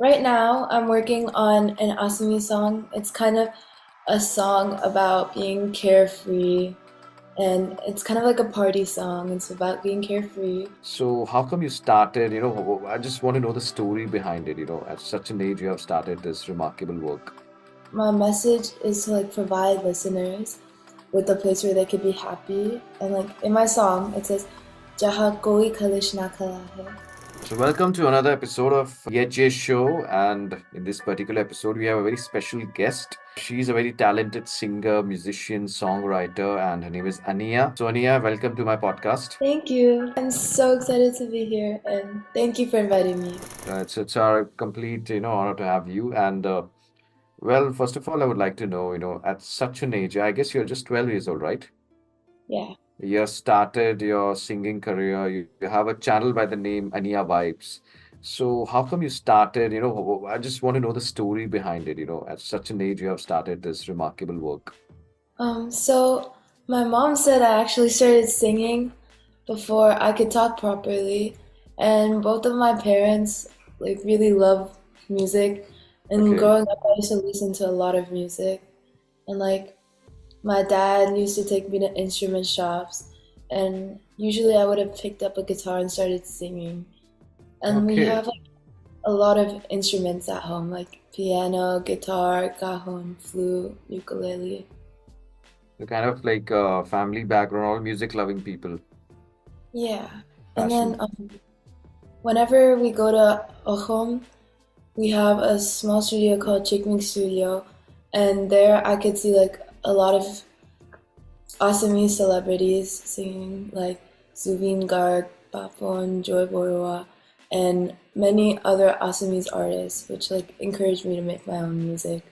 Right now, I'm working on an Assamese song. It's kind of a song about being carefree, and it's kind of like a party song. It's about being carefree. So, how come you started? I just want to know the story behind it. At such an age, you have started this remarkable work. My message is to provide listeners with a place where they could be happy. And in my song, it says, "Jaha koi kalish na kala hai." So, welcome to another episode of Yeje Show. And in this particular episode, we have a very special guest. She's a very talented singer, musician, songwriter, and her name is Aniya. So, Aniya, welcome to my podcast. Thank you. I'm so excited to be here, and thank you for inviting me. It's our complete, honor to have you. And well, first of all, I would like to know, at such an age, I guess you're just 12 years old, right? Yeah. You started your singing career. You have a channel by the name Aniya Vibes. So how come you started? I just want to know the story behind it. At such an age, you have started this remarkable work. So my mom said I actually started singing before I could talk properly, and both of my parents really love music. And Okay. growing up, I used to listen to a lot of music, and my dad used to take me to instrument shops, and usually I would have picked up a guitar and started singing. And we Okay. have a lot of instruments at home, like piano, guitar, cajon, flute, ukulele. The kind of like family background, all music loving people, Yeah. And then passionate. whenever we go to a home, we have a small studio called Chickming Studio, and there I could see a lot of Assamese celebrities singing, like Zubin Garg, Bapon, Joy Borua, and many other Assamese artists, which encouraged me to make my own music.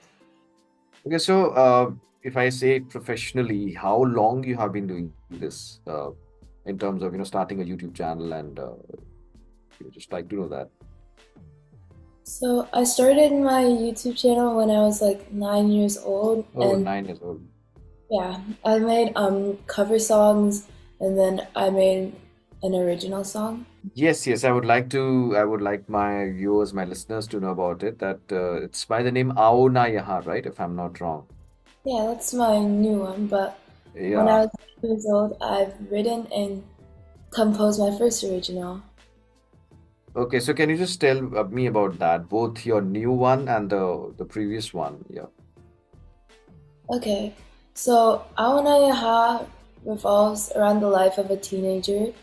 Okay, so if I say professionally, how long you have been doing this in terms of starting a YouTube channel and you just like to know that. So I started my YouTube channel when I was like 9 years old, Oh, and 9 years old. yeah, I made cover songs, and then I made an original song. Yes, yes, I would like my viewers, my listeners to know about it, that it's by the name Aao Na Yaha, right? If I'm not wrong. Yeah, that's my new one. But when I Yeah. was 8 years old, I've written and composed my first original. Okay, so can you just tell me about that, both your new one and the previous one? Yeah. Okay, so Aonayaha revolves around the life of a teenager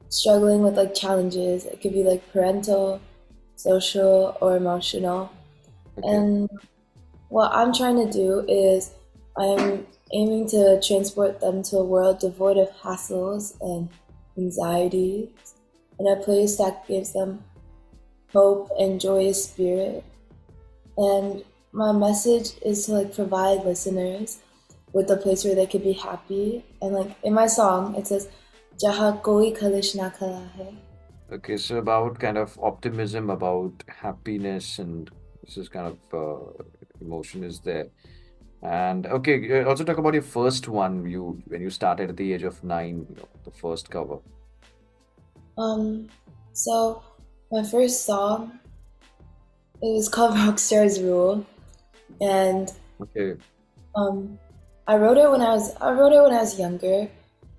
struggling with challenges. It could be parental, social, or emotional. Okay. And what I'm trying to do is I'm aiming to transport them to a world devoid of hassles and anxieties, in a place that gives them hope and joyous spirit. And my message is to provide listeners with a place where they could be happy. And in my song, it says, "Jaha koi kalish na kala hai." Okay, so about kind of optimism, about happiness, and this is kind of emotion is there. And okay, also talk about your first one. You when you started at the age of 9, the first cover. Um, so my first song, it was called Rockstars Rule, and Okay. um, I wrote it when I was younger,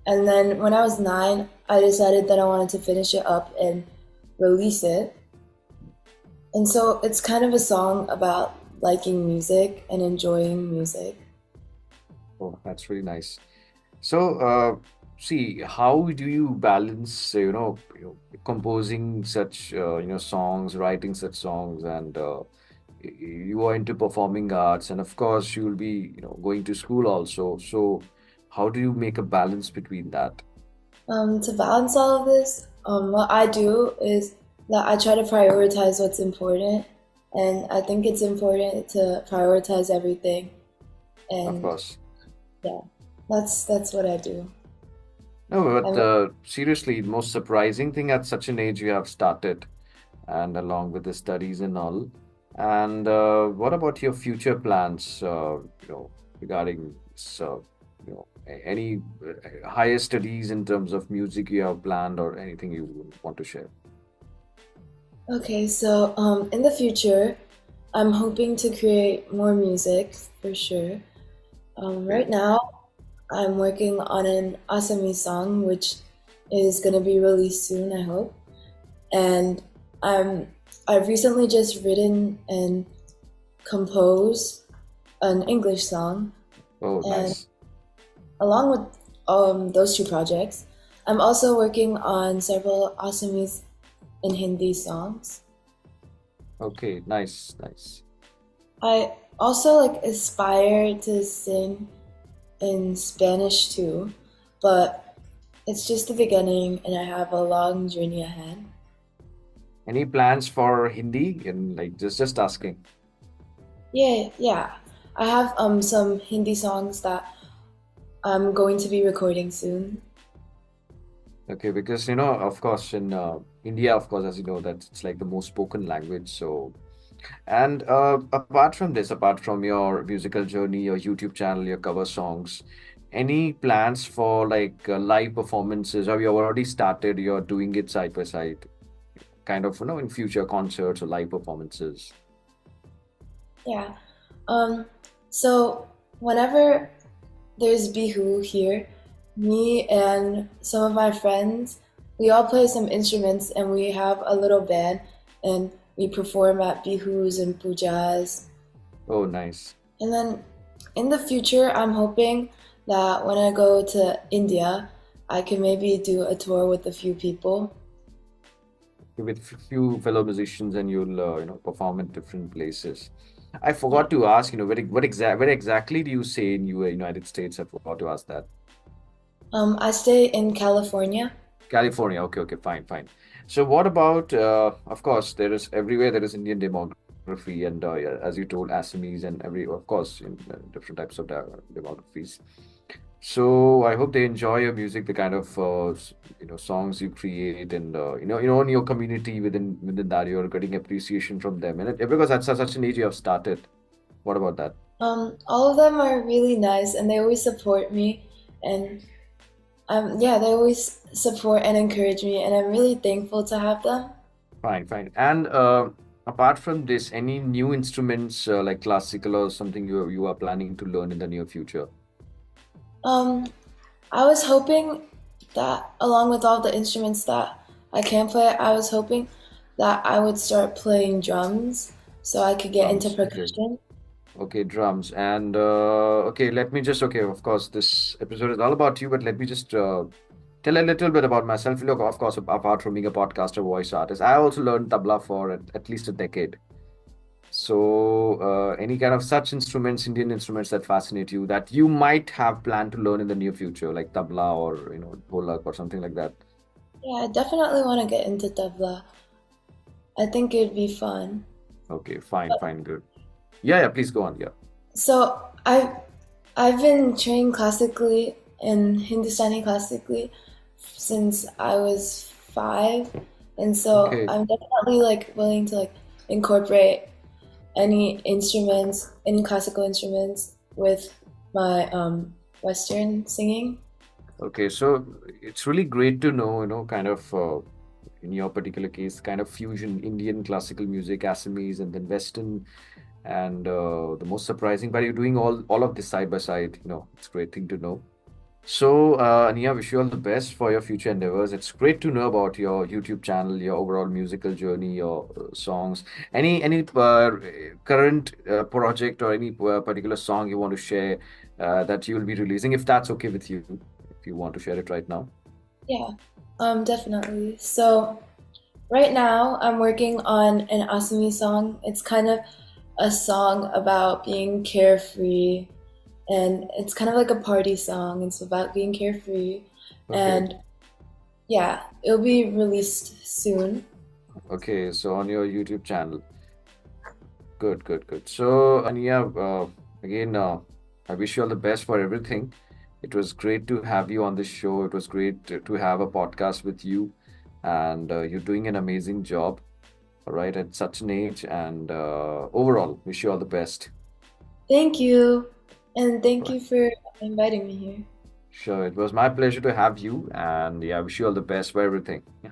and then when I was 9, I decided that I wanted to finish it up and release it. And so it's kind of a song about liking music and enjoying music. Oh, that's really nice. So, see, how do you balance, composing such, songs, writing such songs, and you are into performing arts, and of course, you will be, going to school also. So, how do you make a balance between that? To balance all of this, what I do is that I try to prioritize what's important, and I think it's important to prioritize everything. Of And course. yeah, that's what I do. No, I but mean, seriously, the most surprising thing at such an age you have started, and along with the studies and all. And what about your future plans, regarding any higher studies in terms of music you have planned or anything you would want to share? Okay, so in the future, I'm hoping to create more music for sure. Right Okay. now, I'm working on an Assamese song, which is gonna be released soon, I hope. And I'm I've recently just written and composed an English song, Oh, and nice. along with those two projects, I'm also working on several Assamese and Hindi songs. Okay, nice, nice. I also like aspire to sing in Spanish too, but it's just the beginning and I have a long journey ahead. Any plans for Hindi? And like just asking. Yeah, yeah. I have some Hindi songs that I'm going to be recording soon. Okay, because of course, in India, of course, as you know, that it's like the most spoken language. So, and apart from this, apart from your musical journey, your YouTube channel, your cover songs, any plans for like live performances? Or you already started? You're doing it side by side, kind of, in future concerts or live performances. Yeah. Um so whenever there's Bihu here, me and some of my friends, we all play some instruments and we have a little band and we perform at Bihus and pujas. Oh, nice. And then in the future, I'm hoping that when I go to India, I can maybe do a tour with a few people. With few fellow musicians, and you'll perform in different places. I Yeah. forgot to ask, where exactly do you say in United States? I forgot to ask that. I stay in California. California. Okay, okay, fine, fine. So what about, of course, there is everywhere there is Indian demography, and yeah, as you told, Assamese and of course, in different types of demographies. So I hope they enjoy your music, the kind of songs you create, and in your community within that you're getting appreciation from them, and because that's such an age you have started. What about that? All of them are really nice and they always support me. And yeah, they always support and encourage me. And I'm really thankful to have them. Fine, fine. And apart from this, any new instruments like classical or something you are planning to learn in the near future? Um, I was hoping that along with all the instruments that I can play, I was hoping that I would start playing drums so I could get into Drums. Okay. percussion. Okay, drums. And okay, let me just, okay, of course, this episode is all about you, but let me just tell a little bit about myself. Look, of course, apart from being a podcaster, voice artist, I also learned tabla for at least a decade. So, any kind of such instruments, Indian instruments that fascinate you, that you might have planned to learn in the near future, like tabla or, dholak or something like that. Yeah, I definitely want to get into tabla. I think it'd be fun. Okay, fine, fine, good. Yeah, yeah, please go on. Yeah. So I've been trained classically in Hindustani classically since I was 5, and so Okay. I'm definitely like willing to like incorporate any instruments, any classical instruments with my Western singing. Okay, so it's really great to know, kind of in your particular case, kind of fusion Indian classical music, Assamese, and then Western. And the most surprising, but you're doing all of this side by side. It's a great thing to know. So, Aniya, wish you all the best for your future endeavors. It's great to know about your YouTube channel, your overall musical journey, your songs. Any current project or any particular song you want to share that you will be releasing, if that's okay with you, if you want to share it right now. Yeah, definitely. So right now I'm working on an Assamese song. It's kind of a song about being carefree and it's kind of like a party song. It's about being carefree, Okay. and yeah, it'll be released soon. Okay. So on your YouTube channel. Good, good, good. So, Aniya, again, I wish you all the best for everything. It was great to have you on this show. It was great to have a podcast with you, and you're doing an amazing job, all right, at such an age. And overall, wish you all the best. Thank you, and thank Right. you for inviting me here. Sure, it was my pleasure to have you, and yeah, I wish you all the best for everything. Yeah.